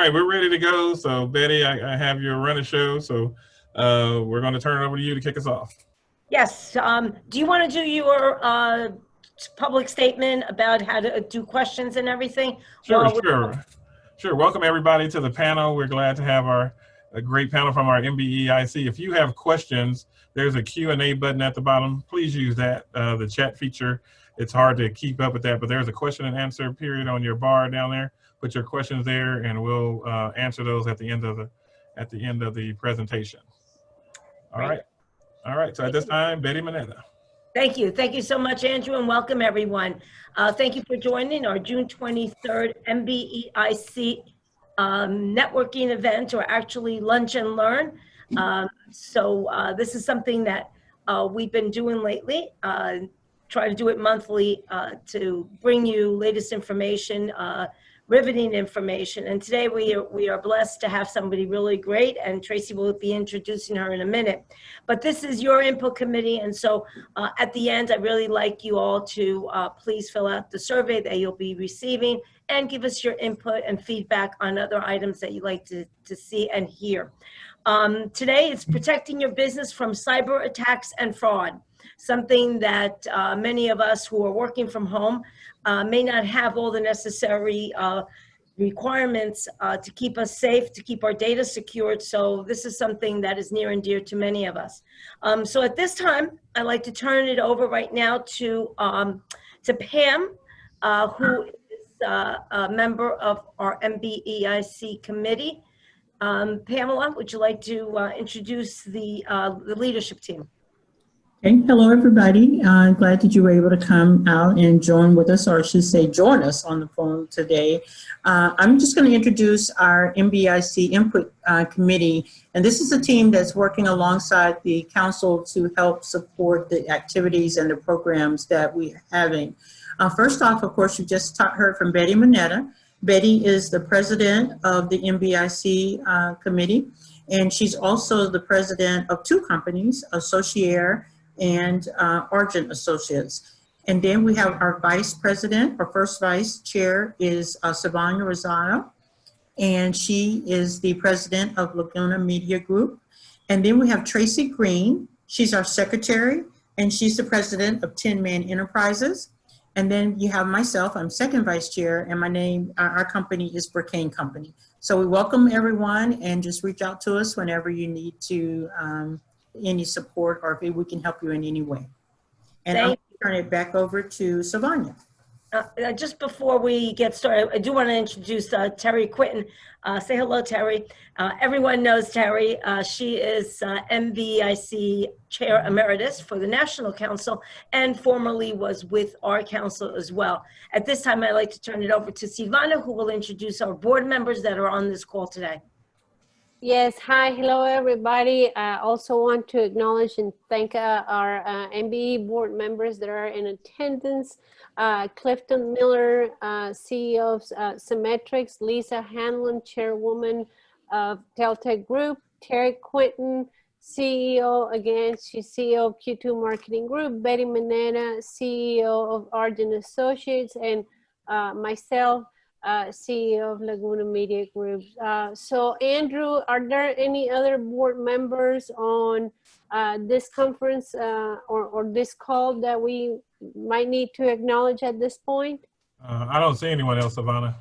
All right, we're ready to go. So, Betty, I have your running show. So, we're going to turn it over to you to kick us off. Yes. Do you want to do your public statement about how to do questions and everything? Sure. Welcome everybody to the panel. We're glad to have a great panel from our MBEIC. If you have questions, there's a Q&A button at the bottom. Please use that, the chat feature. It's hard to keep up with that, but there's a question and answer period on your bar down there. Put your questions there, and we'll answer those at the end of the presentation. All right. So at this time, Betty Mineta. Thank you. Thank you so much, Andrew, and welcome everyone. Thank you for joining our June 23rd MBEIC networking event, or actually Lunch and Learn. This is something that we've been doing lately. Try to do it monthly to bring you latest information, riveting information. And today we are blessed to have somebody really great, and Tracy will be introducing her in a minute. But this is your input committee, and so at the end, I'd really like you all to please fill out the survey that you'll be receiving and give us your input and feedback on other items that you'd like to see and hear. Today, it's protecting your business from cyber attacks and fraud, something that many of us who are working from home may not have all the necessary requirements to keep us safe, to keep our data secured. So this is something that is near and dear to many of us. So at this time, I'd like to turn it over right now to Pam, who is a member of our MBEIC committee. Pamela, would you like to introduce the leadership team? Okay, hello everybody. I'm glad that you were able to come out and join with us, or I should say join us on the phone today. I'm just going to introduce our MBEIC Input Committee, and this is a team that's working alongside the council to help support the activities and the programs that we're having. First off, of course, you just heard from Betty Mineta. Betty is the president of the MBEIC committee, and she's also the president of two companies, Associaire and Argent Associates. And then we have our vice president, our first vice chair is Silvana Rosado, and she is the president of Laguna Media Group. And then we have Tracy Green, she's our secretary, and she's the president of 10 Man Enterprises. And then you have myself, I'm second vice chair, and my name, our company is Burkane Company. So we welcome everyone, and just reach out to us whenever you need to any support, or if we can help you in any way. And I'll turn it back over to Silvana. Just before we get started, I do want to introduce Terry Quinton. Say hello, Terry. Everyone knows Terry. She is MBEIC Chair Emeritus for the National Council, and formerly was with our council as well. At this time, I'd like to turn it over to Silvana, who will introduce our board members that are on this call today. Yes, hi, hello everybody. I also want to acknowledge and thank our MBE board members that are in attendance. Clifton Miller, CEO of Symmetrics, Lisa Hanlon, Chairwoman of Delta Group, Terry Quinton, CEO, again, she's CEO of Q2 Marketing Group, Betty Mineta, CEO of Argent Associates, and myself, CEO of Laguna Media Group. So Andrew, are there any other board members on this conference or this call that we might need to acknowledge at this point? I don't see anyone else, Silvana.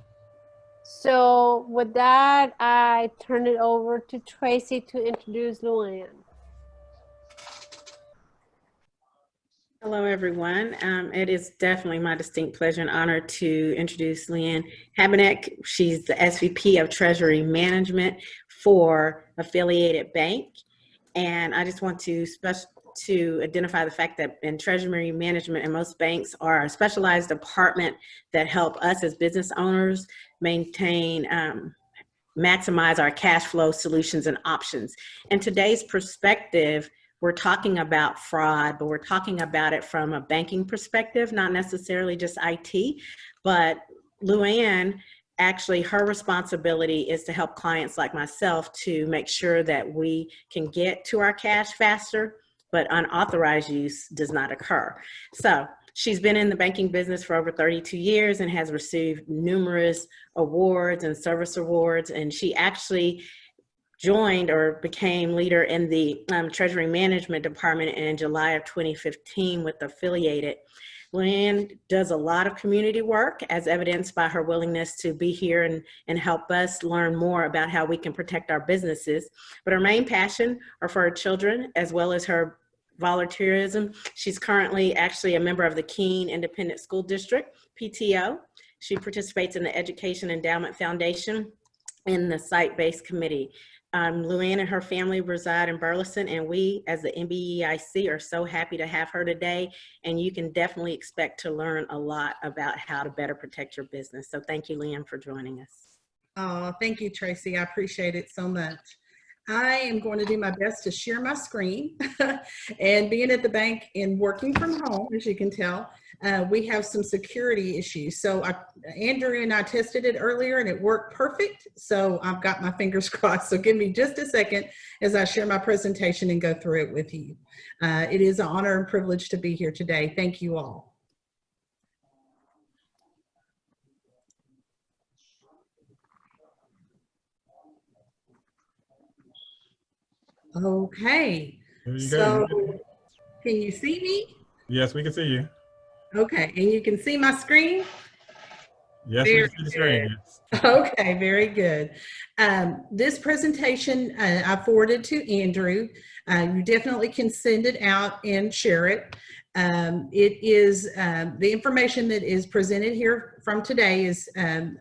So with that, I turn it over to Tracy to introduce Luann. Hello, everyone. It is definitely my distinct pleasure and honor to introduce Leanne Habeneck. She's the SVP of Treasury Management for Affiliated Bank. And I just want to identify the fact that in Treasury Management and most banks are a specialized department that help us as business owners maintain, maximize our cash flow solutions and options. In today's perspective, we're talking about fraud, but we're talking about it from a banking perspective, not necessarily just IT. But Luann, actually her responsibility is to help clients like myself to make sure that we can get to our cash faster, but unauthorized use does not occur. So She's been in the banking business for over 32 years and has received numerous awards and service awards. And she actually joined or became leader in the Treasury Management Department in July of 2015 with Affiliated. Leanne does a lot of community work, as evidenced by her willingness to be here and help us learn more about how we can protect our businesses. But her main passion are for her children, as well as her volunteerism. She's currently actually a member of the Keene Independent School District, PTO. She participates in the Education Endowment Foundation and the Site-Based Committee. Luann and her family reside in Burleson, and we as the MBEIC are so happy to have her today, and you can definitely expect to learn a lot about how to better protect your business. So thank you, Luann, for joining us. Oh, thank you, Tracy. I appreciate it so much. I am going to do my best to share my screen. And being at the bank and working from home, as you can tell, we have some security issues. So Andrew and I tested it earlier and it worked perfect. So I've got my fingers crossed. So give me just a second as I share my presentation and go through it with you. It is an honor and privilege to be here today. Thank you all. Okay, There you so go. can you see me? Yes, we can see you. Okay, and you can see my screen? Yes, we can see the screen. Yes. Okay, very good. This presentation I forwarded to Andrew. You definitely can send it out and share it. It is the information that is presented here from today is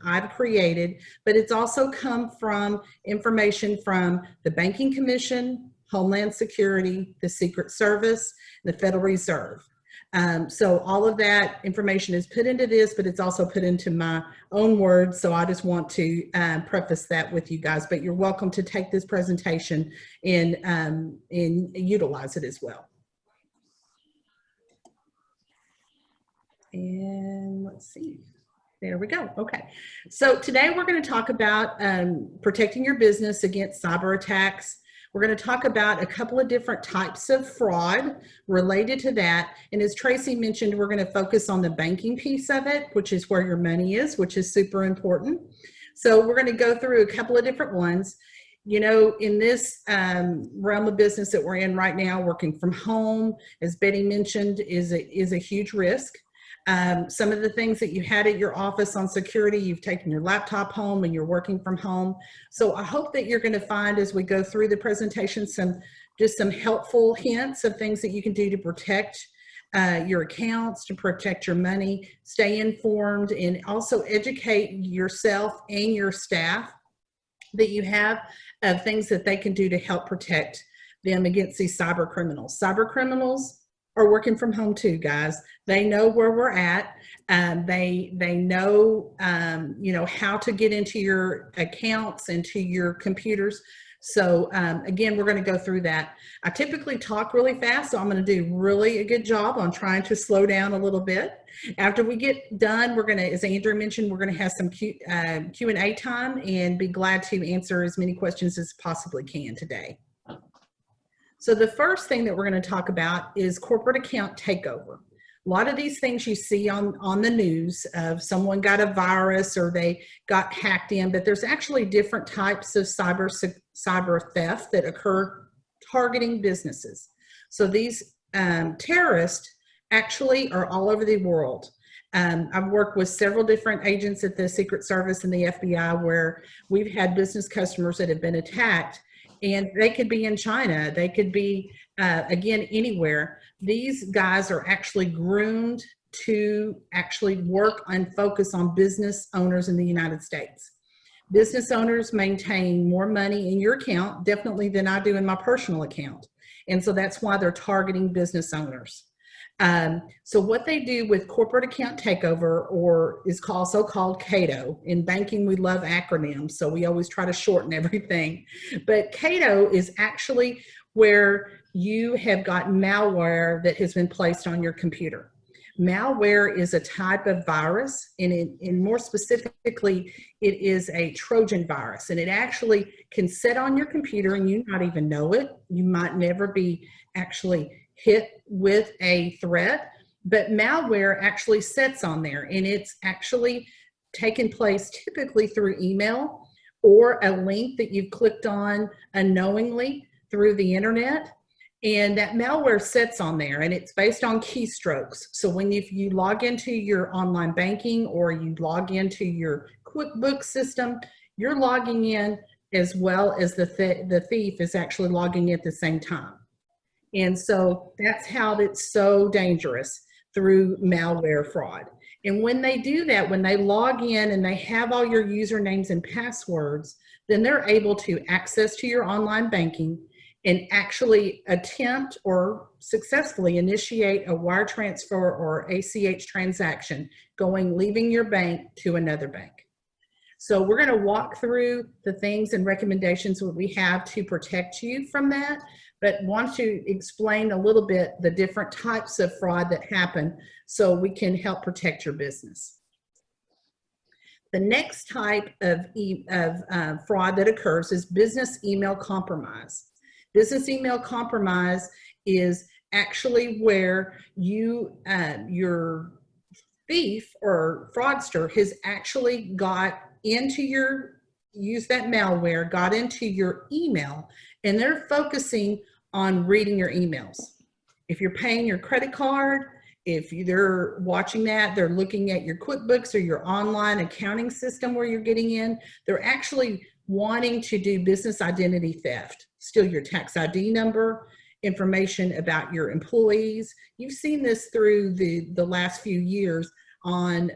I've created, but it's also come from information from the Banking Commission, Homeland Security, the Secret Service, the Federal Reserve. So all of that information is put into this, but it's also put into my own words. So I just want to preface that with you guys, but you're welcome to take this presentation and utilize it as well. And let's see, there we go. Okay, so today we're going to talk about protecting your business against cyber attacks. We're going to talk about a couple of different types of fraud related to that. And as Tracy mentioned, we're going to focus on the banking piece of it, which is where your money is, which is super important. So we're going to go through a couple of different ones. You know, in this realm of business that we're in right now, working from home, as Betty mentioned, is a huge risk. Some of the things that you had at your office on security, you've taken your laptop home and you're working from home. So I hope that you're going to find as we go through the presentation just some helpful hints of things that you can do to protect your accounts, to protect your money, stay informed, and also educate yourself and your staff that you have of things that they can do to help protect them against these cyber criminals. Cyber criminals are working from home too, guys. They know where we're at. They know, you know, how to get into your accounts and to your computers. So again, we're going to go through that. I typically talk really fast, so I'm going to do really a good job on trying to slow down a little bit. After we get done, we're going to, as Andrew mentioned, we're going to have some Q&A time and be glad to answer as many questions as possibly can today. So the first thing that we're going to talk about is corporate account takeover. A lot of these things you see on the news of someone got a virus or they got hacked in, but there's actually different types of cyber theft that occur targeting businesses. So these terrorists actually are all over the world. I've worked with several different agents at the Secret Service and the FBI where we've had business customers that have been attacked. And they could be in China. They could be, again, anywhere. These guys are actually groomed to actually work and focus on business owners in the United States. Business owners maintain more money in your account, definitely, than I do in my personal account. And so that's why they're targeting business owners. So what they do with corporate account takeover, or is also called CATO. In banking, we love acronyms, so we always try to shorten everything. But CATO is actually where you have got malware that has been placed on your computer. Malware is a type of virus, and more specifically, it is a Trojan virus, and it actually can sit on your computer and you not even know it. You might never be actually hit with a threat, but malware actually sits on there, and it's actually taken place typically through email or a link that you've clicked on unknowingly through the internet. And that malware sits on there, and it's based on keystrokes. So when you log into your online banking or you log into your QuickBooks system, you're logging in as well as the thief is actually logging at the same time. And so that's how it's so dangerous, through malware fraud. And when they do that, when they log in and they have all your usernames and passwords, then they're able to access to your online banking and actually attempt or successfully initiate a wire transfer or ACH transaction leaving your bank to another bank. So we're going to walk through the things and recommendations that we have to protect you from that, but want to explain a little bit the different types of fraud that happen so we can help protect your business. The next type of fraud that occurs is business email compromise. Business email compromise is actually where your thief or fraudster has actually used that malware, got into your email, and they're focusing on reading your emails. If you're paying your credit card, if they're watching that, they're looking at your QuickBooks or your online accounting system where you're getting in, they're actually wanting to do business identity theft, steal your tax ID number, information about your employees. You've seen this through the last few years on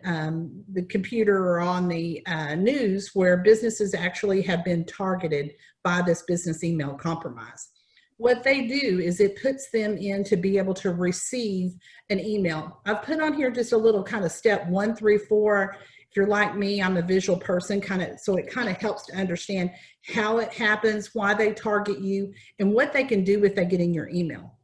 the computer or on the news, where businesses actually have been targeted by this business email compromise. What they do is it puts them in to be able to receive an email. I've put on here just a little kind of step 1 through 4. If you're like me, I'm a visual person, so it kind of helps to understand how it happens, why they target you, and what they can do if they get in your email.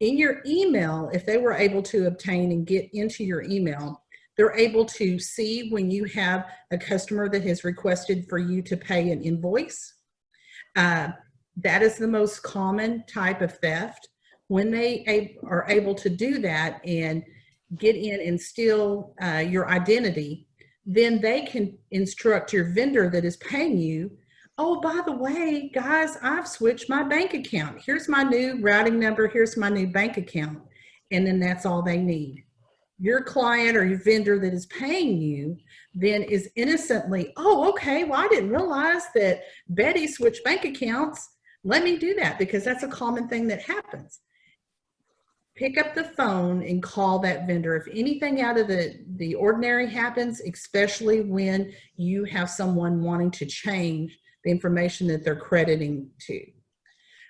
In your email, if they were able to obtain and get into your email, they're able to see when you have a customer that has requested for you to pay an invoice. That is the most common type of theft. When they are able to do that and get in and steal your identity, then they can instruct your vendor that is paying you, oh, by the way, guys, I've switched my bank account. Here's my new routing number. Here's my new bank account. And then that's all they need. Your client or your vendor that is paying you then is innocently, oh, okay, well, I didn't realize that Betty switched bank accounts. Let me do that, because that's a common thing that happens. Pick up the phone and call that vendor. If anything out of the ordinary happens, especially when you have someone wanting to change the information that they're crediting to.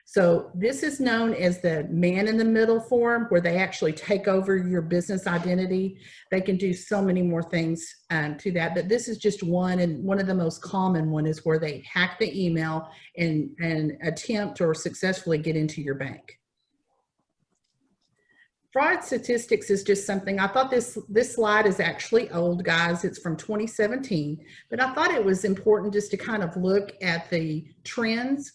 So this is known as the man-in-the-middle form, where they actually take over your business identity. They can do so many more things to that, but this is just one, and one of the most common one is where they hack the email and attempt or successfully get into your bank. Fraud statistics is just something, I thought this slide is actually old, guys. It's from 2017, but I thought it was important just to kind of look at the trends.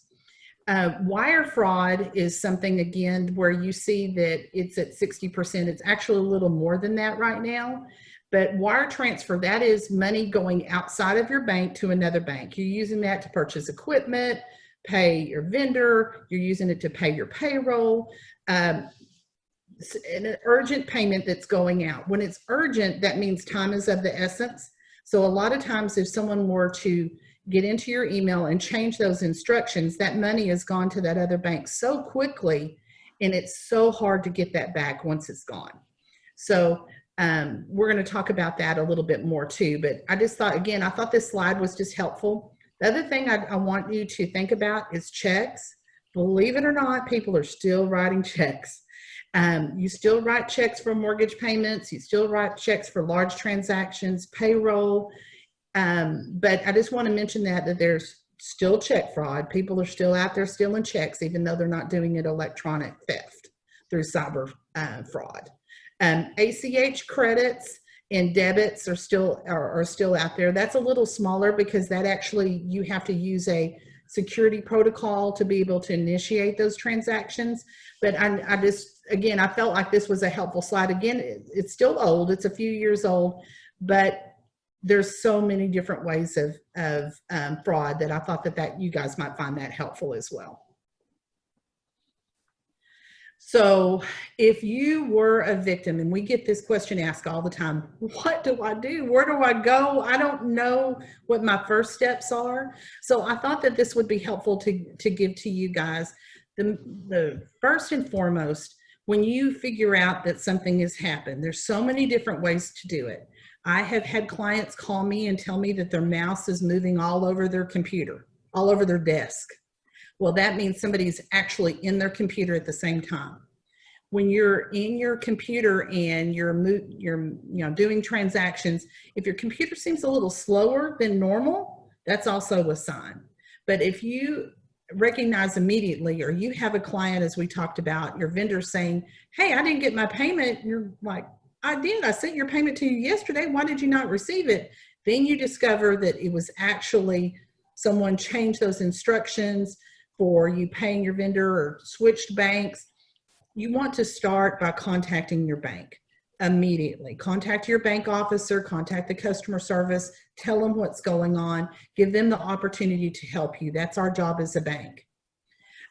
Wire fraud is something, again, where you see that it's at 60%. It's actually a little more than that right now. But wire transfer, that is money going outside of your bank to another bank. You're using that to purchase equipment, pay your vendor, you're using it to pay your payroll. An urgent payment that's going out. When it's urgent, that means time is of the essence. So a lot of times if someone were to get into your email and change those instructions, that money has gone to that other bank so quickly, and it's so hard to get that back once it's gone. So we're going to talk about that a little bit more too, but I just thought, again, I thought this slide was just helpful. The other thing I want you to think about is checks. Believe it or not, people are still writing checks. You still write checks for mortgage payments. You still write checks for large transactions, payroll. But I just want to mention that there's still check fraud. People are still out there stealing checks, even though they're not doing it electronic theft through cyber fraud. ACH credits and debits are still out there. That's a little smaller because that actually, you have to use a security protocol to be able to initiate those transactions. But I just, again, I felt like this was a helpful slide. Again, it's still old, it's a few years old, but there's so many different ways of fraud that I thought that you guys might find that helpful as well. So if you were a victim, and we get this question asked all the time, what do I do? Where do I go? I don't know what my first steps are. So I thought that this would be helpful to give to you guys. The first and foremost, when you figure out that something has happened, there's so many different ways to do it. I have had clients call me and tell me that their mouse is moving all over their computer, all over their desk. Well, that means somebody's actually in their computer at the same time. When you're in your computer and you're doing transactions, if your computer seems a little slower than normal, that's also a sign. But if you recognize immediately, or you have a client, as we talked about, your vendor saying, hey, I didn't get my payment, you're like, I did, I sent your payment to you yesterday, why did you not receive it? Then you discover that it was actually someone changed those instructions for you paying your vendor or switched banks. You want to start by contacting your bank immediately. Contact your bank officer, contact the customer service, tell them what's going on, give them the opportunity to help you. That's our job as a bank.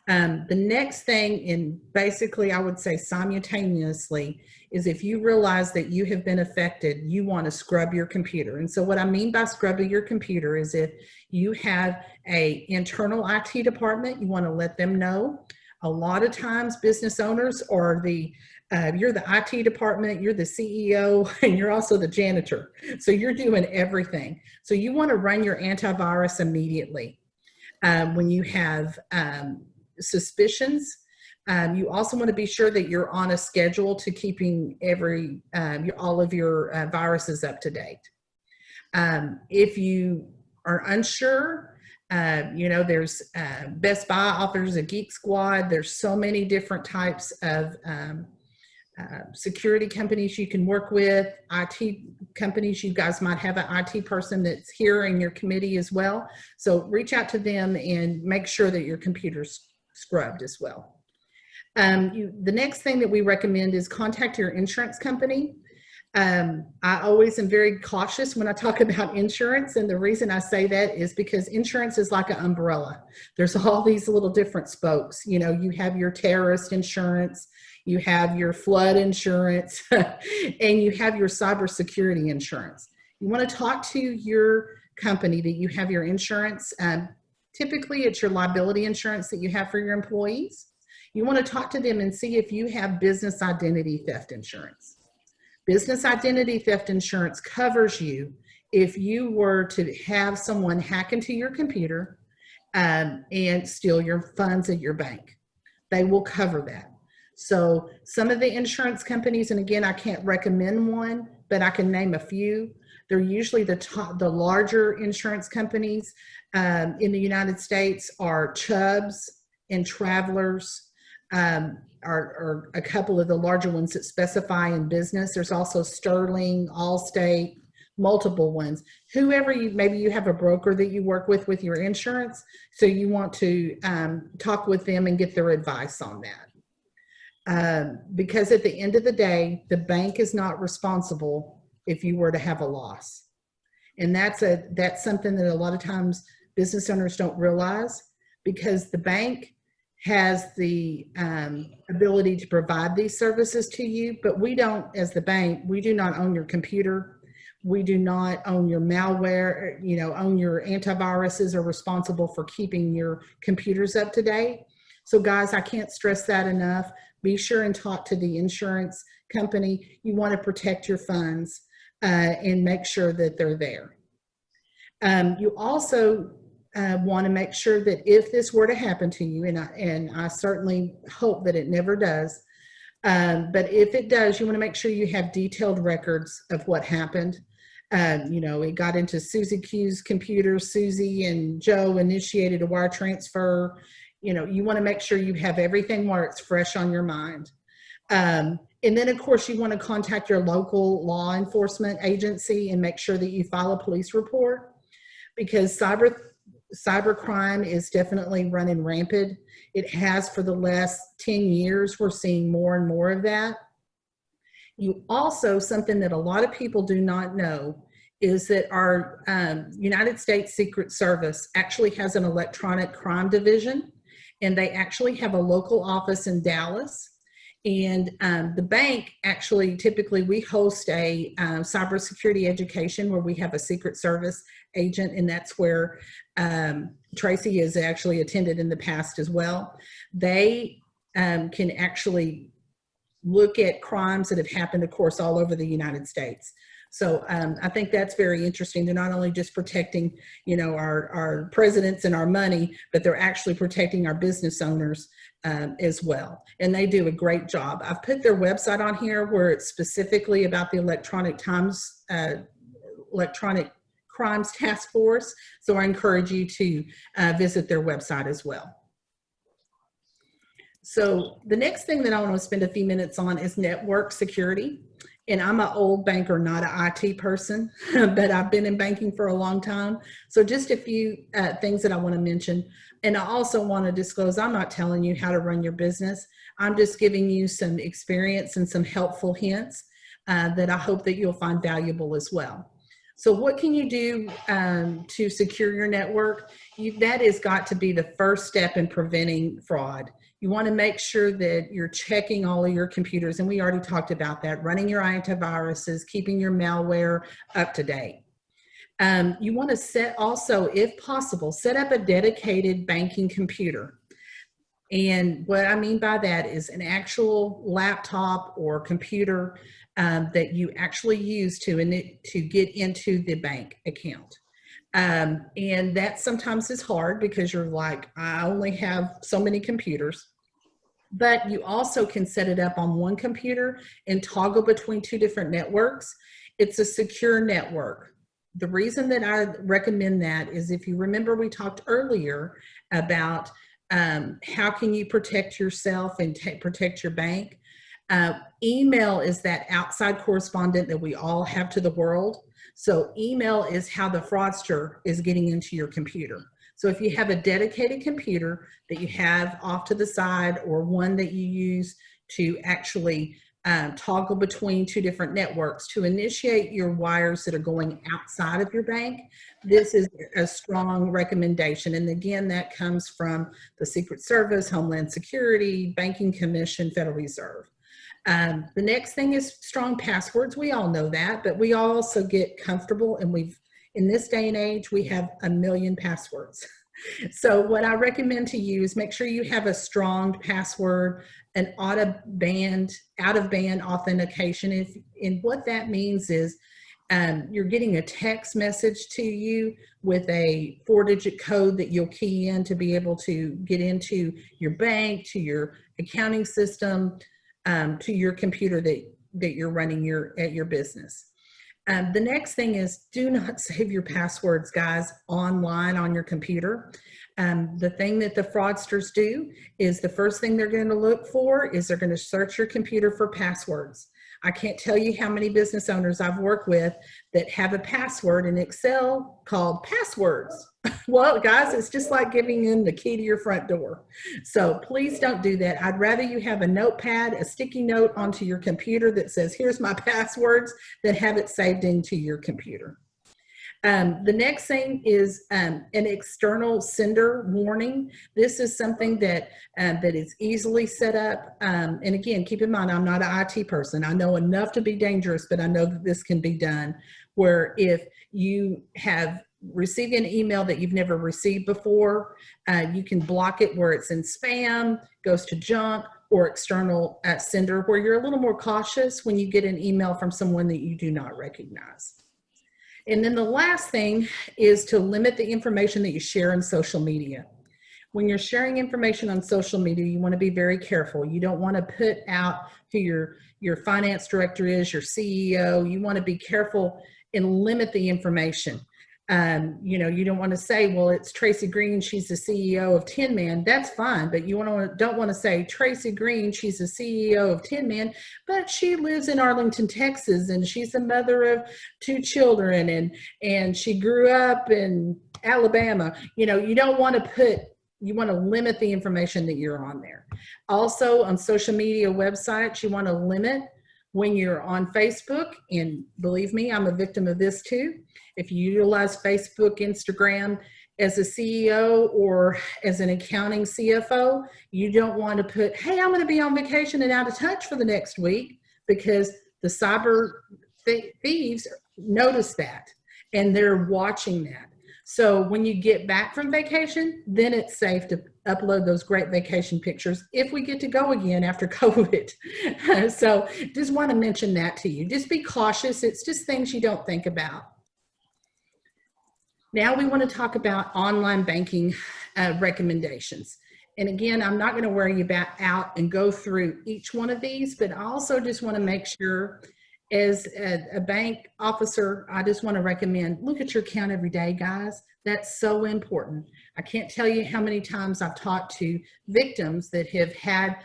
The next thing, and basically I would say simultaneously, is if you realize that you have been affected, you want to scrub your computer. And so what I mean by scrubbing your computer is if you have an internal IT department, you want to let them know. A lot of times business owners are you're the IT department, you're the CEO, and you're also the janitor. So you're doing everything. So you want to run your antivirus immediately. When you have suspicions, you also want to be sure that you're on a schedule to keeping all of your viruses up to date. If you are unsure, there's Best Buy offers a Geek Squad. There's so many different types of security companies you can work with, IT companies. You guys might have an IT person that's here in your committee as well. So reach out to them and make sure that your computer's scrubbed as well. The next thing that we recommend is contact your insurance company. I always am very cautious when I talk about insurance, and the reason I say that is because insurance is like an umbrella. There's all these little different spokes. You have your terrorist insurance, you have your flood insurance, and you have your cybersecurity insurance. You want to talk to your company that you have your insurance. Typically, it's your liability insurance that you have for your employees. You want to talk to them and see if you have business identity theft insurance. Business identity theft insurance covers you if you were to have someone hack into your computer and steal your funds at your bank. They will cover that. So some of the insurance companies, and again, I can't recommend one, but I can name a few. They're usually the larger insurance companies in the United States are Chubb's and Travelers. Are a couple of the larger ones that specify in business. There's also Sterling, Allstate, multiple ones. Whoever maybe you have a broker that you work with your insurance, so you want to talk with them and get their advice on that. Because at the end of the day, the bank is not responsible if you were to have a loss. And that's something that a lot of times business owners don't realize, because the bank has the ability to provide these services to you, but we don't, as the bank, we do not own your computer. We do not own your malware, own your antiviruses, are responsible for keeping your computers up to date. So guys, I can't stress that enough. Be sure and talk to the insurance company. You want to protect your funds and make sure that they're there. You also want to make sure that if this were to happen to you, and I certainly hope that it never does, but if it does, you want to make sure you have detailed records of what happened. It got into Susie Q's computer. Susie and Joe initiated a wire transfer. You want to make sure you have everything where it's fresh on your mind. And then, of course, you want to contact your local law enforcement agency and make sure that you file a police report, because cyber cybercrime is definitely running rampant. It has for the last 10 years. We're seeing more and more of that. You also, something that a lot of people do not know is that our United States Secret Service actually has an electronic crime division, and they actually have a local office in Dallas. And the bank actually, typically we host a cybersecurity education where we have a Secret Service agent, and that's where Tracy has actually attended in the past as well. They can actually look at crimes that have happened, of course, all over the United States. So I think that's very interesting. They're not only just protecting, you know, our presidents and our money, but they're actually protecting our business owners as well. And they do a great job. I've put their website on here where it's specifically about the electronic crimes task force. So I encourage you to visit their website as well. So the next thing that I want to spend a few minutes on is network security. And I'm an old banker, not an IT person, but I've been in banking for a long time. So just a few things that I want to mention. And I also want to disclose, I'm not telling you how to run your business. I'm just giving you some experience and some helpful hints that I hope that you'll find valuable as well. So what can you do to secure your network? That has got to be the first step in preventing fraud. You want to make sure that you're checking all of your computers, and we already talked about that, running your antiviruses, keeping your malware up to date. You want to set also, if possible, set up a dedicated banking computer. And what I mean by that is an actual laptop or computer that you actually use to get into the bank account. And that sometimes is hard because you're like, I only have so many computers. But you also can set it up on one computer and toggle between two different networks. It's a secure network. The reason that I recommend that is, if you remember, we talked earlier about how can you protect yourself and protect your bank. Email is that outside correspondent that we all have to the world. So email is how the fraudster is getting into your computer. So if you have a dedicated computer that you have off to the side, or one that you use to actually toggle between two different networks to initiate your wires that are going outside of your bank, this is a strong recommendation. And again, that comes from the Secret Service, Homeland Security, Banking Commission, Federal Reserve. The next thing is strong passwords. We all know that, but we also get comfortable, and in this day and age, we have a million passwords. So what I recommend to you is make sure you have a strong password, an out-of-band authentication. And what that means is you're getting a text message to you with a 4-digit code that you'll key in to be able to get into your bank, to your accounting system, to your computer that you're running at your business. The next thing is, do not save your passwords, guys, online on your computer. The thing that the fraudsters do is, the first thing they're going to look for is they're going to search your computer for passwords. I can't tell you how many business owners I've worked with that have a password in Excel called passwords. Well, guys, it's just like giving them the key to your front door. So please don't do that. I'd rather you have a notepad, a sticky note onto your computer that says, here's my passwords, than have it saved into your computer. The next thing is an external sender warning. This is something that is easily set up. And again, keep in mind, I'm not an IT person. I know enough to be dangerous, but I know that this can be done, where if you have received an email that you've never received before, you can block it where it's in spam, goes to junk, or external sender, where you're a little more cautious when you get an email from someone that you do not recognize. And then the last thing is to limit the information that you share on social media. When you're sharing information on social media, you want to be very careful. You don't want to put out who your finance director is, your CEO. You want to be careful and limit the information. You don't want to say, well, it's Tracy Green, she's the CEO of Tin Man. That's fine, but you don't want to say Tracy Green, she's the CEO of Tin Man, but she lives in Arlington, Texas, and she's the mother of 2 children, and she grew up in Alabama. You know, you don't want to put, you want to limit the information that you're on there. Also on social media websites, you want to limit when you're on Facebook, and believe me, I'm a victim of this too. If you utilize Facebook, Instagram as a CEO or as an accounting CFO, you don't want to put, hey, I'm going to be on vacation and out of touch for the next week, because the cyber thieves notice that and they're watching that. So when you get back from vacation, then it's safe to upload those great vacation pictures if we get to go again after COVID. So just want to mention that to you. Just be cautious. It's just things you don't think about. Now we want to talk about online banking recommendations. And again, I'm not going to wear you out and go through each one of these, but I also just want to make sure, as a bank officer, I just want to recommend, look at your account every day, guys. That's so important. I can't tell you how many times I've talked to victims that have had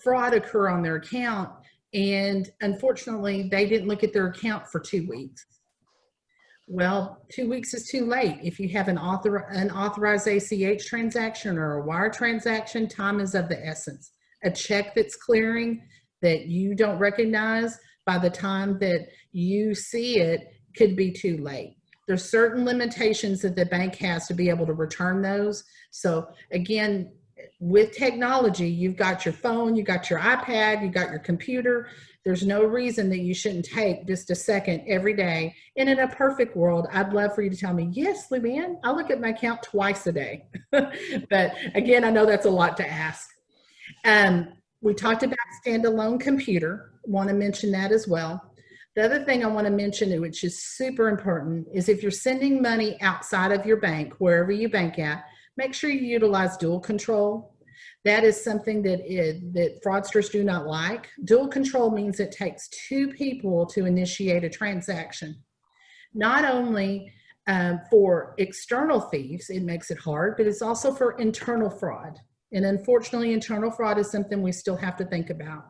fraud occur on their account, and unfortunately, they didn't look at their account for 2 weeks. Well, 2 weeks is too late. If you have an unauthorized ACH transaction or a wire transaction, time is of the essence. A check that's clearing that you don't recognize, by the time that you see it, could be too late. There's certain limitations that the bank has to be able to return those. So again, with technology, you've got your phone, you got your iPad, you got your computer. There's no reason that you shouldn't take just a second every day. And in a perfect world, I'd love for you to tell me, yes, Luann, I look at my account twice a day. But again, I know that's a lot to ask. We talked about standalone computer. Want to mention that as well. The other thing I want to mention, which is super important, is if you're sending money outside of your bank, wherever you bank at, make sure you utilize dual control. That is something that fraudsters do not like. Dual control means it takes 2 people to initiate a transaction. Not only for external thieves, it makes it hard, but it's also for internal fraud. And unfortunately, internal fraud is something we still have to think about.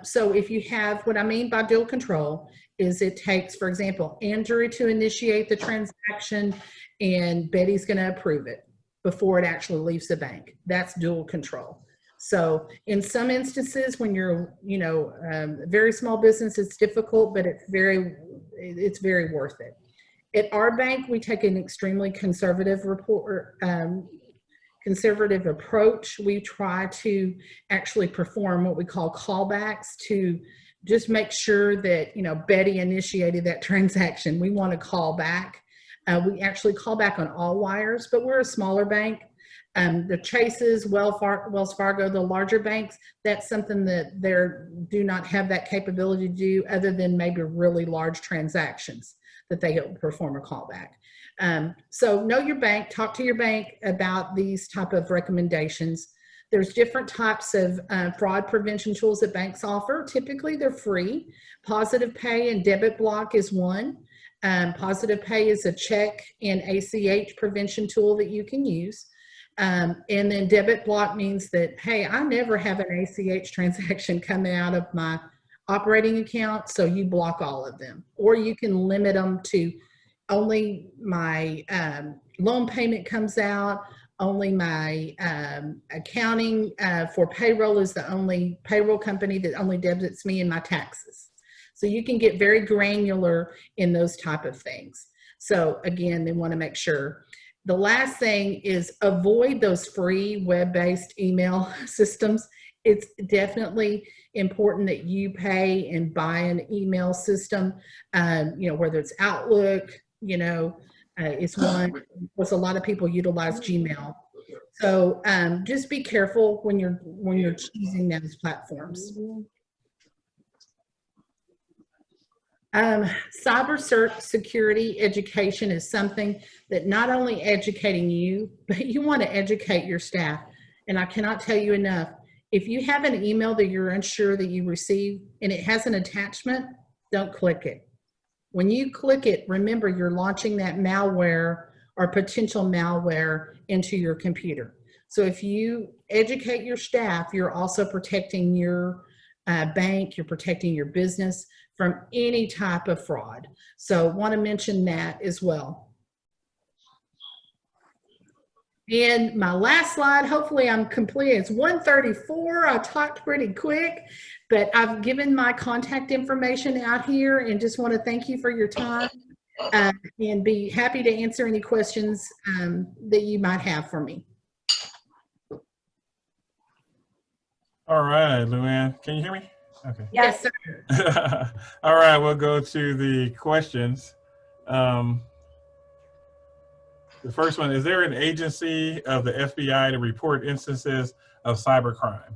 So if you have, what I mean by dual control is it takes, for example, Andrew to initiate the transaction and Betty's going to approve it before it actually leaves the bank. That's dual control. So in some instances, when you're, a very small business, it's difficult, but it's very worth it. At our bank, we take an extremely conservative approach. We try to actually perform what we call callbacks to just make sure that, Betty initiated that transaction. We want to call back. We actually call back on all wires, but we're a smaller bank. The Chases, Wells Fargo, the larger banks, that's something that they do not have that capability to do, other than maybe really large transactions that they perform a callback. So know your bank, talk to your bank about these type of recommendations. There's different types of fraud prevention tools that banks offer. Typically they're free. Positive Pay and Debit Block is one. Positive Pay is a check and ACH prevention tool that you can use. And then Debit Block means that, hey, I never have an ACH transaction coming out of my operating account, so you block all of them. Or you can limit them to only my loan payment comes out, only my accounting for payroll is the only payroll company that only debits me in my taxes. So you can get very granular in those type of things. So again, they want to make sure. The last thing is avoid those free web-based email systems. It's definitely important that you pay and buy an email system, whether it's Outlook, it's one. Of course, a lot of people utilize Gmail. So just be careful when you're choosing those platforms. Cyber security education is something that not only educating you, but you want to educate your staff. And I cannot tell you enough, if you have an email that you're unsure that you receive and it has an attachment, don't click it. When you click it, remember you're launching that malware or potential malware into your computer. So if you educate your staff, you're also protecting your bank, you're protecting your business from any type of fraud. So want to mention that as well. And my last slide, hopefully I'm complete. It's 1:34. I talked pretty quick, but I've given my contact information out here and just want to thank you for your time and be happy to answer any questions that you might have for me. All right, Luann, can you hear me? Okay. Yes, sir. All right, we'll go to the questions. The first one, is there an agency of the FBI to report instances of cybercrime?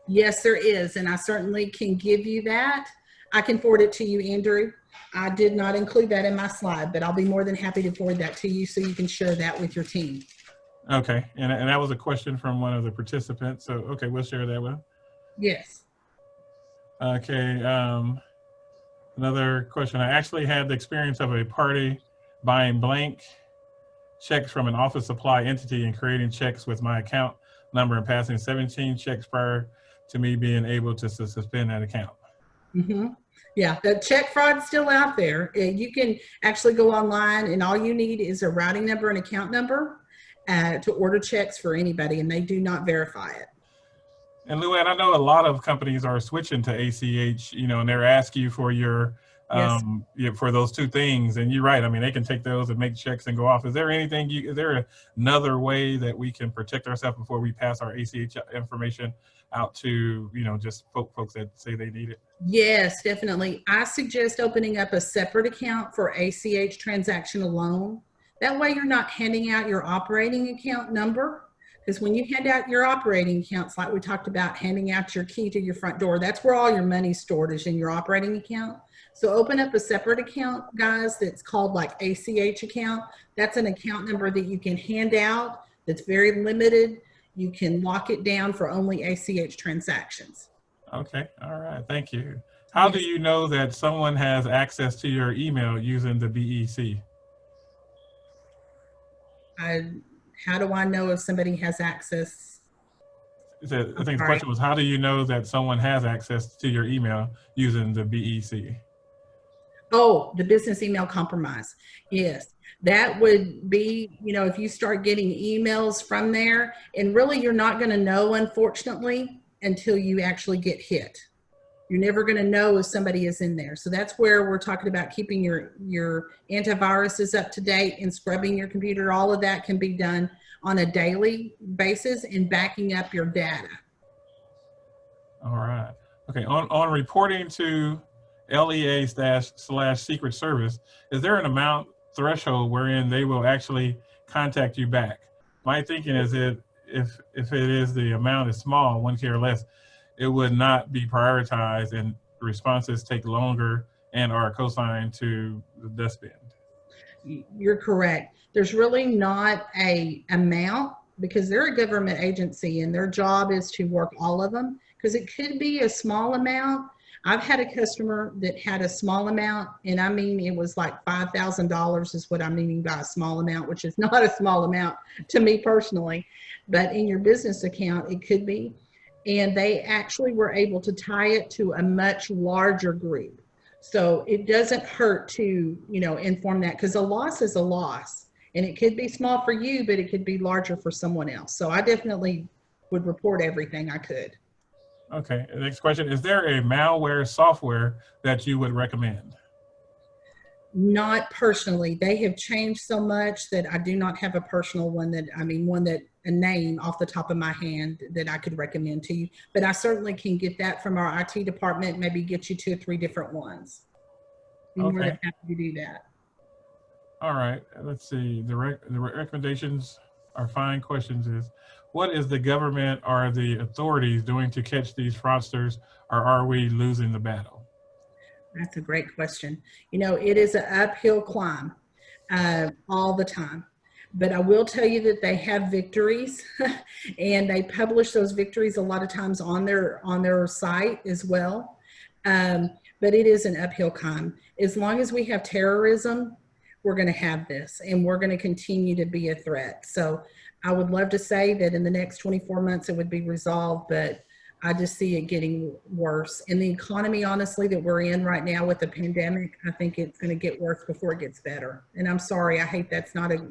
Yes, there is, and I certainly can give you that. I can forward it to you, Andrew. I did not include that in my slide, but I'll be more than happy to forward that to you so you can share that with your team. Okay, and that was a question from one of the participants. So, okay, we'll share that with them. Yes. Okay, another question. I actually had the experience of a party buying blank checks from an office supply entity and creating checks with my account number and passing 17 checks prior to me being able to suspend that account. Mm-hmm. Yeah, the check fraud's still out there. You can actually go online and all you need is a routing number and account number to order checks for anybody, and they do not verify it. And Luann, I know a lot of companies are switching to ACH, you know, and they're asking you for your, Yes. for those two things. And you're right. I mean, they can take those and make checks and go off. Is there anything, is there another way that we can protect ourselves before we pass our ACH information out to, you know, just folks that say they need it? Yes, definitely. I suggest opening up a separate account for ACH transaction alone. That way you're not handing out your operating account number. Because when you hand out your operating accounts, like we talked about, handing out your key to your front door, that's where all your money's stored, is in your operating account. So open up a separate account, guys, that's called like ACH account. That's an account number that you can hand out that's very limited. You can lock it down for only ACH transactions. Okay. All right. Thank you. How do you know that someone has access to your email using the BEC? How do I know if somebody has access? I think the question was, how do you know that someone has access to your email using the BEC? Oh, the business email compromise. Yes, that would be, you know, if you start getting emails from there, and really you're not going to know, unfortunately, until you actually get hit. You're never going to know if somebody is in there. So that's where we're talking about keeping your antiviruses up to date and scrubbing your computer. All of that can be done on a daily basis and backing up your data. All right. Okay. On reporting to LEA/Secret Service, is there an amount threshold wherein they will actually contact you back? My thinking is that if it is the amount is small, 1K or less, it would not be prioritized and responses take longer and are co-signed to the dustbin. You're correct. There's really not a amount because they're a government agency and their job is to work all of them, because it could be a small amount. I've had a customer that had a small amount, and I mean, it was like $5,000 is what I'm meaning by a small amount, which is not a small amount to me personally, but in your business account, it could be. And they actually were able to tie it to a much larger group. So it doesn't hurt to, you know, inform that, because a loss is a loss, and it could be small for you, but it could be larger for someone else. So I definitely would report everything I could. Okay, next question. Is there a malware software that you would recommend? Not personally. They have changed so much that I do not have a personal one a name off the top of my hand that I could recommend to you. But I certainly can get that from our IT department, maybe get you 2 or 3 different ones. Be more than happy to do that. All right, let's see. The recommendations are fine. Questions is, what is the government or the authorities doing to catch these fraudsters, or are we losing the battle? That's a great question. You know, it is an uphill climb all the time. But I will tell you that they have victories and they publish those victories a lot of times on their site as well. But it is an uphill climb. As long as we have terrorism, we're going to have this, and we're going to continue to be a threat. So I would love to say that in the next 24 months it would be resolved, but I just see it getting worse. And the economy, honestly, that we're in right now with the pandemic, I think it's going to get worse before it gets better. And I'm sorry, I hate that's not a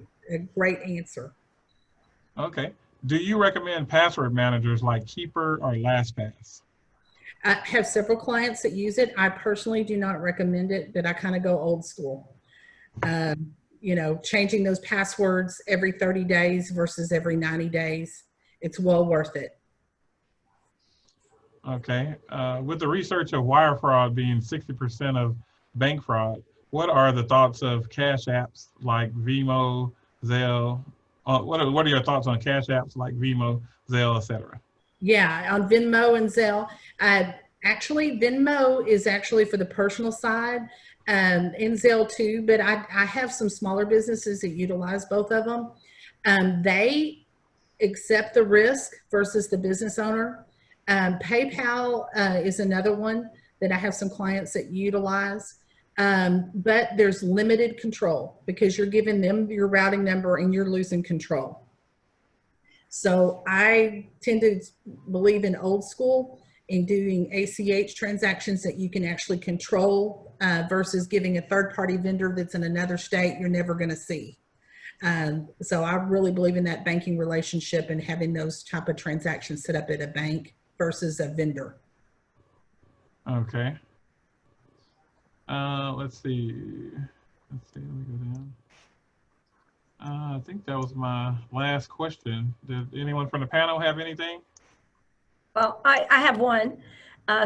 great answer. Okay. Do you recommend password managers like Keeper or LastPass? I have several clients that use it. I personally do not recommend it, but I kind of go old school. You know, changing those passwords every 30 days versus every 90 days. It's well worth it. Okay. With the research of wire fraud being 60% of bank fraud, what are the thoughts of cash apps like Vimo, Zelle? What are your thoughts on cash apps like Vimo, Zelle, etc.? Yeah, on Venmo and Zelle. Actually, Venmo is actually for the personal side, and Zelle too, but I have some smaller businesses that utilize both of them. They accept the risk versus the business owner. PayPal is another one that I have some clients that utilize. But there's limited control because you're giving them your routing number and you're losing control. So I tend to believe in old school in doing ACH transactions that you can actually control versus giving a third party vendor that's in another state you're never going to see. So I really believe in that banking relationship and having those type of transactions set up at a bank versus a vendor. Okay. Let's see. Let me go down. I think that was my last question. Did anyone from the panel have anything? Well, I have one.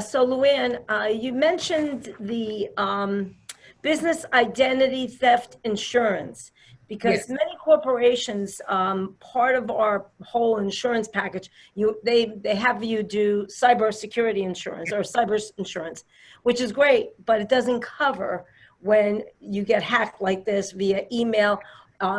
So Luann, you mentioned the business identity theft insurance, because Yes. many corporations, part of our whole insurance package, they have you do cybersecurity insurance or cyber insurance, which is great, but it doesn't cover when you get hacked like this via email.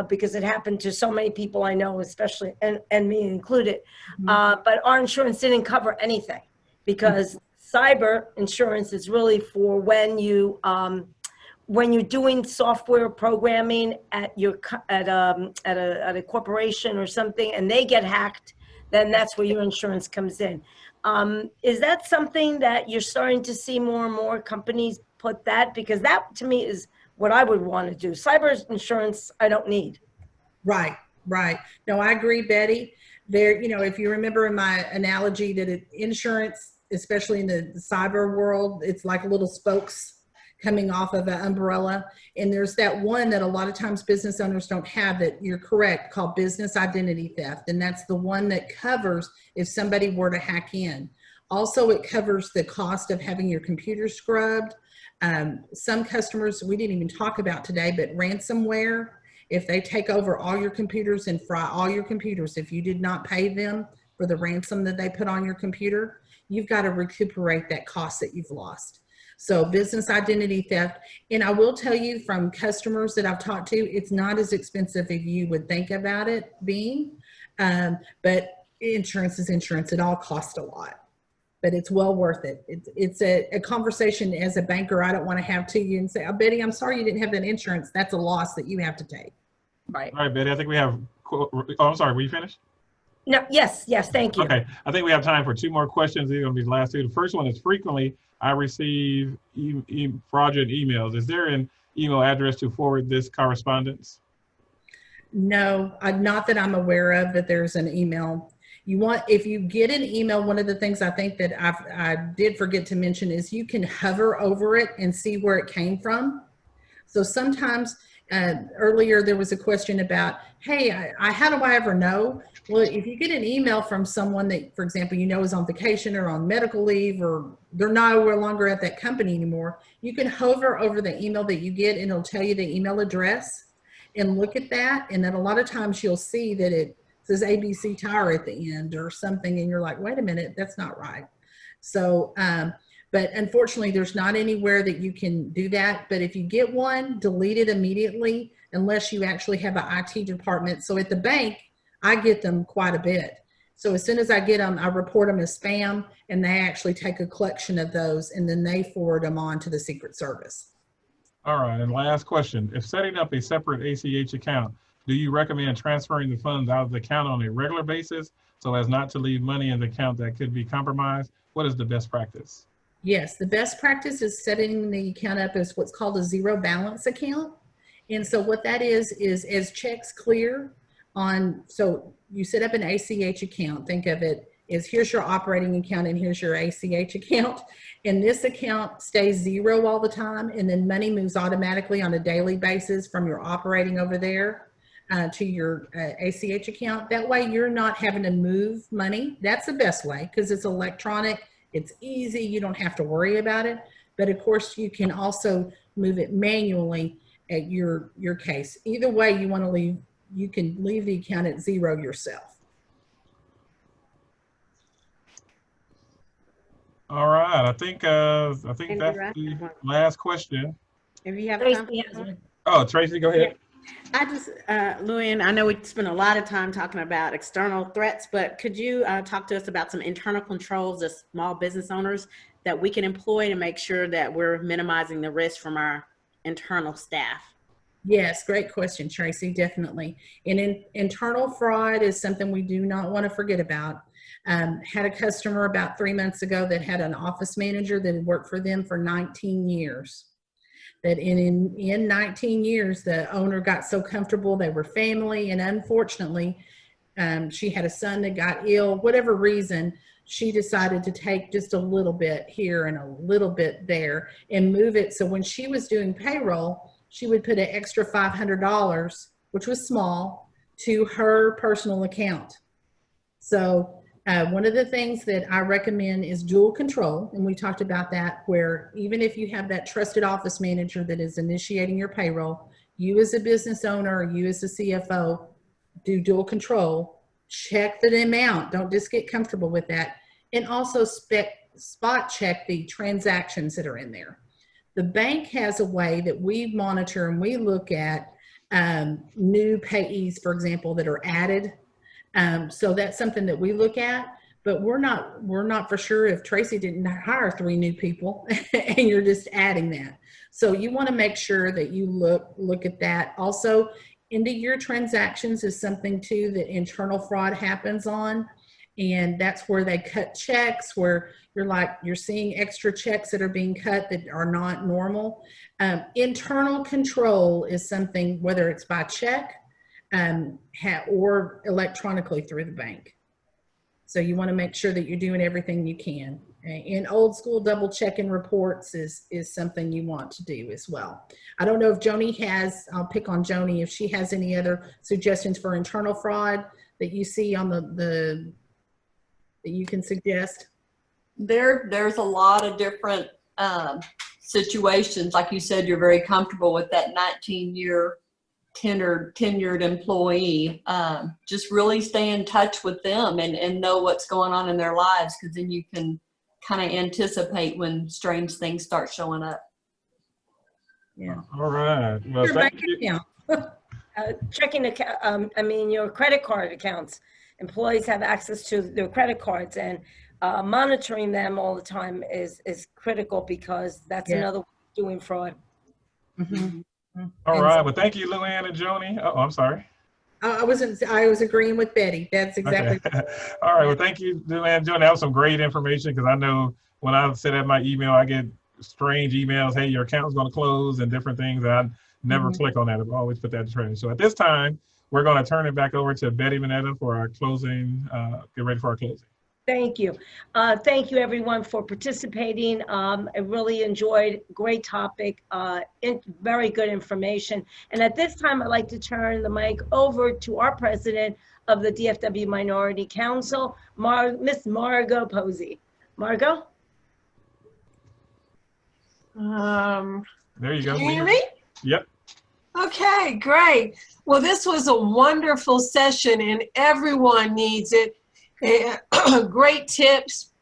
Because it happened to so many people I know, especially, and me included. But our insurance didn't cover anything because cyber insurance is really for when you're doing software programming at a corporation or something, and they get hacked, then that's where your insurance comes in. Is that something that you're starting to see more and more companies put that? Because that to me is what I would want to do. Cyber insurance, I don't need. Right, right. No, I agree, Betty. There, you know, if you remember in my analogy that insurance, especially in the cyber world, it's like little spokes coming off of an umbrella. And there's that one that a lot of times business owners don't have, that you're correct, called business identity theft. And that's the one that covers if somebody were to hack in. Also, it covers the cost of having your computer scrubbed. Some customers we didn't even talk about today, but ransomware, if they take over all your computers and fry all your computers, if you did not pay them for the ransom that they put on your computer, you've got to recuperate that cost that you've lost. So business identity theft, and I will tell you from customers that I've talked to, it's not as expensive as you would think about it being, but insurance is insurance. It all costs a lot. But it's well worth it. It's a conversation as a banker I don't want to have to you and say, oh, Betty, I'm sorry you didn't have that insurance. That's a loss that you have to take. Right. All right, Betty, I think we have, oh, I'm sorry, were you finished? No, yes, thank you. Okay, I think we have time for two more questions. These are going to be the last two. The first one is, frequently I receive fraudulent emails. Is there an email address to forward this correspondence? No, not that I'm aware of, that there's an email. If you get an email, one of the things I think that I did forget to mention is you can hover over it and see where it came from. So sometimes earlier there was a question about, hey, how do I ever know? Well, if you get an email from someone that, for example, you know is on vacation or on medical leave, or they're no longer at that company anymore, you can hover over the email that you get and it'll tell you the email address and look at that. And then a lot of times you'll see that it says ABC Tire at the end or something, and you're like, wait a minute, that's not right. So, but unfortunately, there's not anywhere that you can do that. But if you get one, delete it immediately unless you actually have an IT department. So at the bank, I get them quite a bit. So as soon as I get them, I report them as spam, and they actually take a collection of those, and then they forward them on to the Secret Service. All right, and last question. If setting up a separate ACH account, do you recommend transferring the funds out of the account on a regular basis so as not to leave money in the account that could be compromised? What is the best practice? Yes, the best practice is setting the account up as what's called a zero balance account. And so what that is as checks clear, so you set up an ACH account. Think of it as here's your operating account and here's your ACH account. And this account stays zero all the time. And then money moves automatically on a daily basis from your operating over there to your ACH account. That way you're not having to move money. That's the best way because it's electronic. It's easy. You don't have to worry about it. But of course you can also move it manually at your case. Either way you want to leave, you can leave the account at zero yourself. All right. I think that's the last question. If you have time. Tracy has one. Oh, Tracy, go ahead. I just, Luann, I know we spent a lot of time talking about external threats, but could you talk to us about some internal controls as small business owners that we can employ to make sure that we're minimizing the risk from our internal staff? Yes, great question, Tracy, definitely. And internal fraud is something we do not want to forget about. Had a customer about 3 months ago that had an office manager that had worked for them for 19 years. That in 19 years, the owner got so comfortable, they were family, and unfortunately, she had a son that got ill. Whatever reason, she decided to take just a little bit here and a little bit there and move it. So when she was doing payroll, she would put an extra $500, which was small, to her personal account. So one of the things that I recommend is dual control. And we talked about that, where even if you have that trusted office manager that is initiating your payroll, you as a business owner or you as a CFO, do dual control, check the amount. Don't just get comfortable with that. And also spot check the transactions that are in there. The bank has a way that we monitor and we look at new payees, for example, that are added. So that's something that we look at, but we're not for sure if Tracy didn't hire 3 new people and you're just adding that. So you want to make sure that you look at that. Also, end of year transactions is something too that internal fraud happens on. And that's where they cut checks, where you're seeing extra checks that are being cut that are not normal. Internal control is something, whether it's by check or electronically through the bank. So you want to make sure that you're doing everything you can. In old school, double checking reports is something you want to do as well. I don't know if Joni has, I'll pick on Joni, if she has any other suggestions for internal fraud that you see on that you can suggest. There's a lot of different situations. Like you said, you're very comfortable with that 19-year tenured employee. Just really stay in touch with them and know what's going on in their lives, because then you can kind of anticipate when strange things start showing up. Yeah. All right. Well, Your thank bank you. account. Checking account, your credit card accounts. Employees have access to their credit cards, and monitoring them all the time is critical, because that's another way of doing fraud. Mm-hmm. All right. Well, thank you, Luann and Joni. Oh, I'm sorry. I was agreeing with Betty. That's exactly. Okay. All right. Well, thank you, Luann and Joni. That was some great information, because I know when I set up my email, I get strange emails. Hey, your account's going to close and different things. I never click on that. I always put that to training. So at this time, we're going to turn it back over to Betty Mineta for our closing. Get ready for our closing. Thank you. Thank you, everyone, for participating. I really enjoyed. Great topic, very good information. And at this time, I'd like to turn the mic over to our president of the DFW Minority Council, Miss Margot Posey. Margot? There you go. Can you hear me? Yep. Okay, great. Well, this was a wonderful session and everyone needs it. Great tips.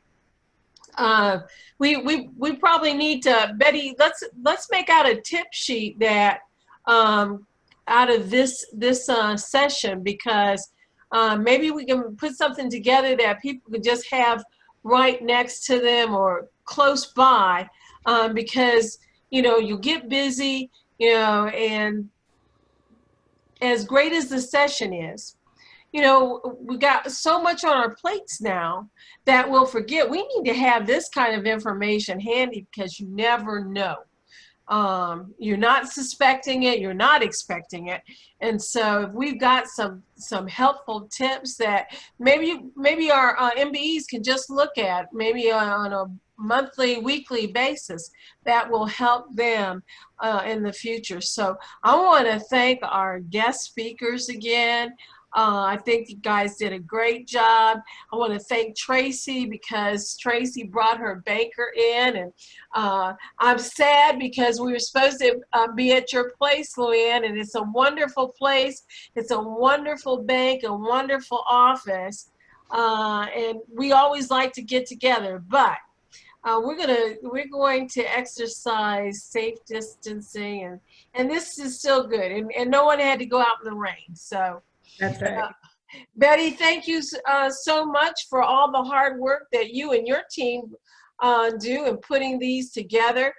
We probably need to, Betty, let's make out a tip sheet that out of this session, because maybe we can put something together that people could just have right next to them or close by, because you get busy, and as great as the session is, we got so much on our plates now that we'll forget. We need to have this kind of information handy, because you never know. You're not suspecting it, you're not expecting it. And so if we've got some helpful tips that maybe our MBEs can just look at, maybe on a monthly, weekly basis, that will help them in the future. So I want to thank our guest speakers again. I think you guys did a great job. I want to thank Tracy because Tracy brought her banker in, and I'm sad because we were supposed to be at your place, Luann, and it's a wonderful place. It's a wonderful bank, a wonderful office, and we always like to get together, but we're going to exercise safe distancing, and this is still good, and no one had to go out in the rain. So That's right. Betty, thank you so much for all the hard work that you and your team do in putting these together.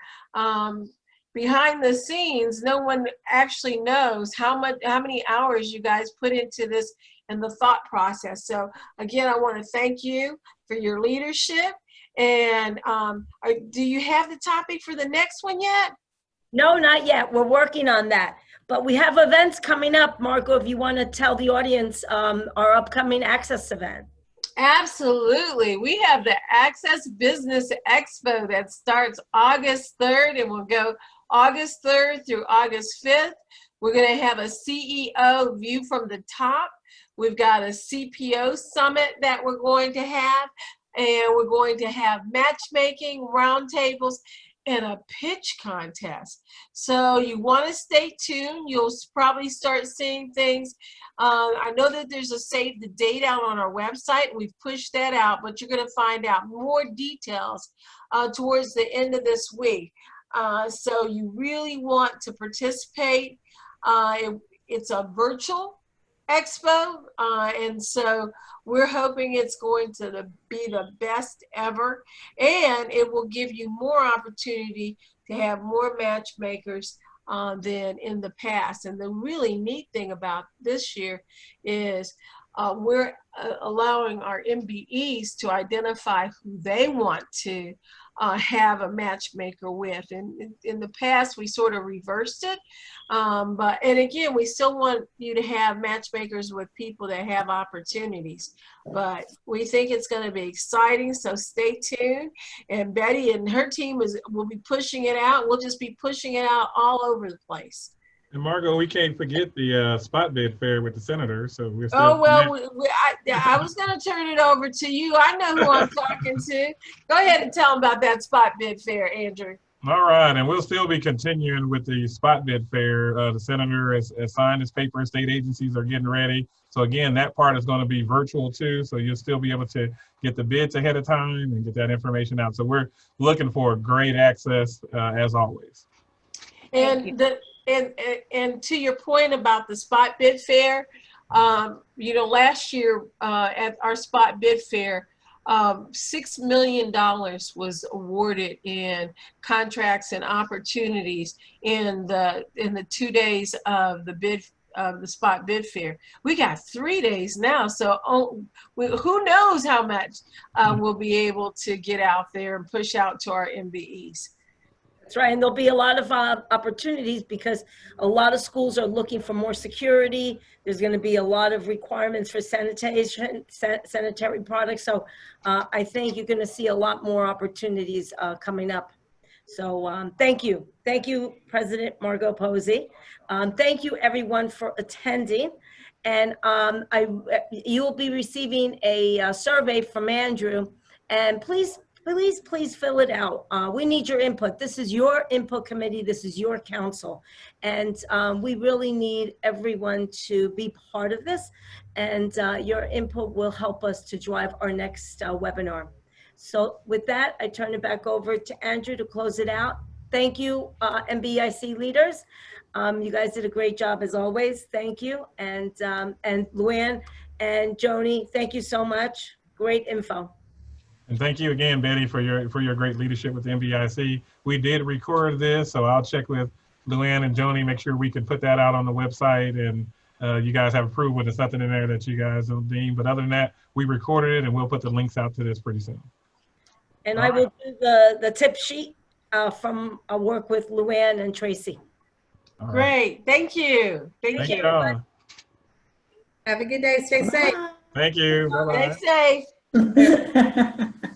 Behind the scenes, no one actually knows how many hours you guys put into this and the thought process. So again, I want to thank you for your leadership. And do you have the topic for the next one yet? No, not yet. We're working on that. But we have events coming up, Margot, if you want to tell the audience our upcoming Access event. Absolutely. We have the Access Business Expo that starts August 3rd and will go August 3rd through August 5th. We're going to have a CEO view from the top. We've got a CPO summit that we're going to have, and we're going to have matchmaking, roundtables, and a pitch contest. So you want to stay tuned. You'll probably start seeing things. I know that there's a save the date out on our website. We've pushed that out, but you're going to find out more details towards the end of this week. So you really want to participate. It's a virtual expo, and so we're hoping it's going to be the best ever, and it will give you more opportunity to have more matchmakers than in the past. And the really neat thing about this year is we're allowing our MBEs to identify who they want to have a matchmaker with. And in the past, we sort of reversed it. And again, we still want you to have matchmakers with people that have opportunities. But we think it's going to be exciting, so stay tuned. And Betty and her team will be pushing it out. We'll just be pushing it out all over the place. And Margot, we can't forget the spot bid fair with the senator. So we're still. Oh, well, I was going to turn it over to you. I know who I'm talking to. Go ahead and tell them about that spot bid fair, Andrew. All right, and we'll still be continuing with the spot bid fair. The senator has signed his paper. State agencies are getting ready. So again, that part is going to be virtual too. So you'll still be able to get the bids ahead of time and get that information out. So we're looking for great access as always. And to your point about the spot bid fair, last year at our spot bid fair, $6 million was awarded in contracts and opportunities in the 2 days of the spot bid fair. We got 3 days now, so who knows how much we'll be able to get out there and push out to our MBEs. That's right, and there'll be a lot of opportunities because a lot of schools are looking for more security. There's going to be a lot of requirements for sanitation, sanitary products. So I think you're going to see a lot more opportunities coming up. So thank you. Thank you, President Margot Posey. Thank you, everyone, for attending. And you will be receiving a survey from Andrew. And please fill it out. We need your input. This is your input committee. This is your council. And we really need everyone to be part of this. And your input will help us to drive our next webinar. So with that, I turn it back over to Andrew to close it out. Thank you, MBEIC leaders. You guys did a great job as always. Thank you. And Luann and Joni, thank you so much. Great info. And thank you again, Betty, for your great leadership with the MBEIC. We did record this, so I'll check with Luann and Joni, make sure we can put that out on the website, and you guys have approved when there's something in there that you guys don't deem. But other than that, we recorded it, and we'll put the links out to this pretty soon. And I will do the tip sheet from our work with Luann and Tracy. All right. Great. Thank you. Thank Thank you. you all. Have a good day. Stay safe. Bye. Thank you. Bye-bye. Stay safe. Bye.